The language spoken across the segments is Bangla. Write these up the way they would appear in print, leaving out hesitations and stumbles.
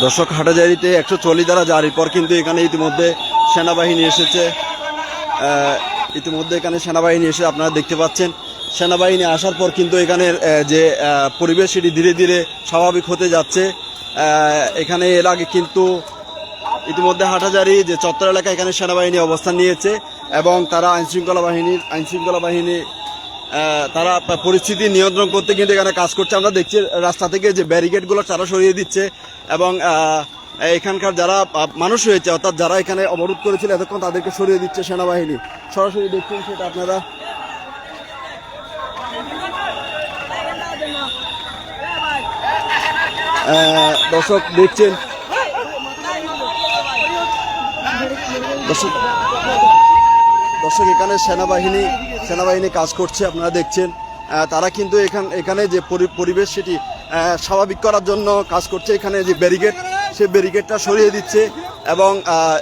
দর্শক, হাটাজারিতে 140 ধারা জারির পর কিন্তু এখানে ইতিমধ্যে সেনাবাহিনী এসেছে। এখানে সেনাবাহিনী এসে আপনারা দেখতে পাচ্ছেন। সেনাবাহিনী আসার পর কিন্তু এখানের যে পরিবেশ সেটি ধীরে ধীরে স্বাভাবিক হতে যাচ্ছে। এখানে এর আগে কিন্তু ইতিমধ্যে হাটাজারি যে চত্বর এলাকা, এখানে সেনাবাহিনী অবস্থান নিয়েছে এবং তারা আইনশৃঙ্খলা বাহিনী তারা পরিস্থিতি নিয়ন্ত্রণ করতে কিন্তু এখানে কাজ করছে। আমরা দেখছি রাস্তা থেকে যে ব্যারিকেডগুলো তারা সরিয়ে দিচ্ছে এবং এখানকার যারা মানুষ রয়েছে, অর্থাৎ যারা এখানে অবরোধ করেছিল এতক্ষণ, তাদেরকে সরিয়ে দিচ্ছে সেনাবাহিনী। সরাসরি দেখছেন সেটা আপনারা। দর্শক দেখছেন, দর্শক এখানে সেনাবাহিনী কাজ করছে, আপনারা দেখছেন। তারা কিন্তু এখানে যে পরিবেশ সেটি স্বাভাবিক করার জন্য কাজ করছে। এখানে যে ব্যারিকেড, সেই ব্যারিকেডটা সরিয়ে দিচ্ছে এবং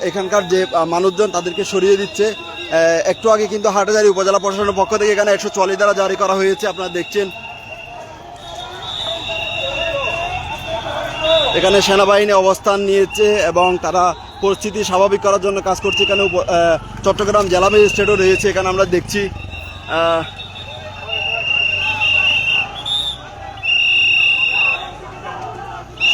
এখানকার যে মানুষজন তাদেরকে সরিয়ে দিচ্ছে। একটু আগে কিন্তু হাটাজারি উপজেলা প্রশাসনের পক্ষ থেকে এখানে 140 ধারা জারি করা হয়েছে, আপনারা দেখছেন। এখানে সেনাবাহিনী অবস্থান নিয়েছে এবং তারা পরিস্থিতি স্বাভাবিক করার জন্য কাজ করছে। এখানে চট্টগ্রাম জেলা ম্যাজিস্ট্রেটও রয়েছে, এখানে আমরা দেখছি।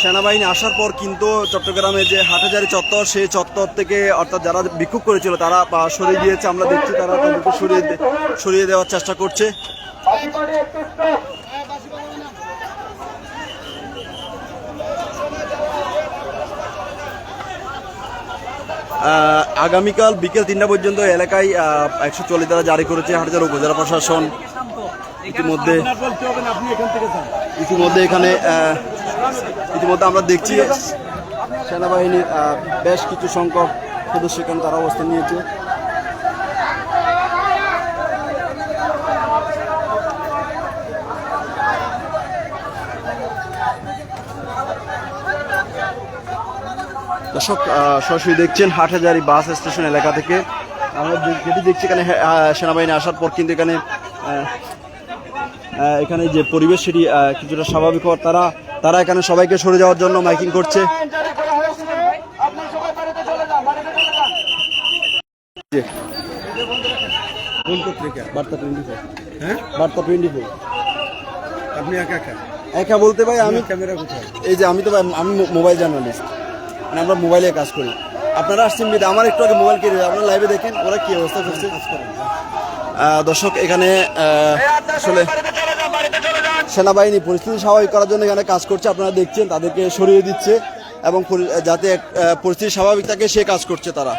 সেনাবাহিনী আসার পর কিন্তু চট্টগ্রামে যে হাটাজারি চত্বর, সেই চত্বর থেকে অর্থাৎ যারা বিক্ষোভ করেছিল তারা সরিয়ে দিয়েছে, আমরা দেখছি। তারা তাদেরকে সরিয়ে দেওয়ার চেষ্টা করছে। আগামীকাল বিকেল 3টা পর্যন্ত এলাকায় 140 ধারা জারি করেছে হাটাজারি উপজেলা প্রশাসন। ইতিমধ্যে এখানে আমরা দেখছি সেনাবাহিনীর বেশ কিছু সংখ্যক সদস্য এখানে তারা অবস্থান নিয়েছে। দর্শক, সরাসরি দেখছেন হাটহাজারী বাস স্টেশন এলাকা থেকে। আমরা যেটি দেখছি এখানে সেনাবাহিনী আসার পর কিন্তু এখানে যে পরিবেশ সেটি কিছুটা স্বাভাবিক হওয়ার তারা এখানে সবাইকে সরে যাওয়ার জন্য মাইকিং করছে। আপনি একা বলতে ভাই, আমি ক্যামেরা কোথায়? এই যে আমি মোবাইল জার্নালিস্ট, মানে আমরা মোবাইলে কাজ করি। আপনারা আসছেন বিদে আমার একটু আগে মোবাইল কিনে আপনারা লাইভে দেখেন ওরা কি অবস্থা করছে। দর্শক, এখানে আসলে সেনাবাহিনী পরিস্থিতি স্বাভাবিক করার জন্য এখানে কাজ করছে, আপনারা দেখছেন। তাদেরকে সরিয়ে দিচ্ছে এবং যাতে পরিস্থিতি স্বাভাবিক থাকে সে কাজ করছে তারা।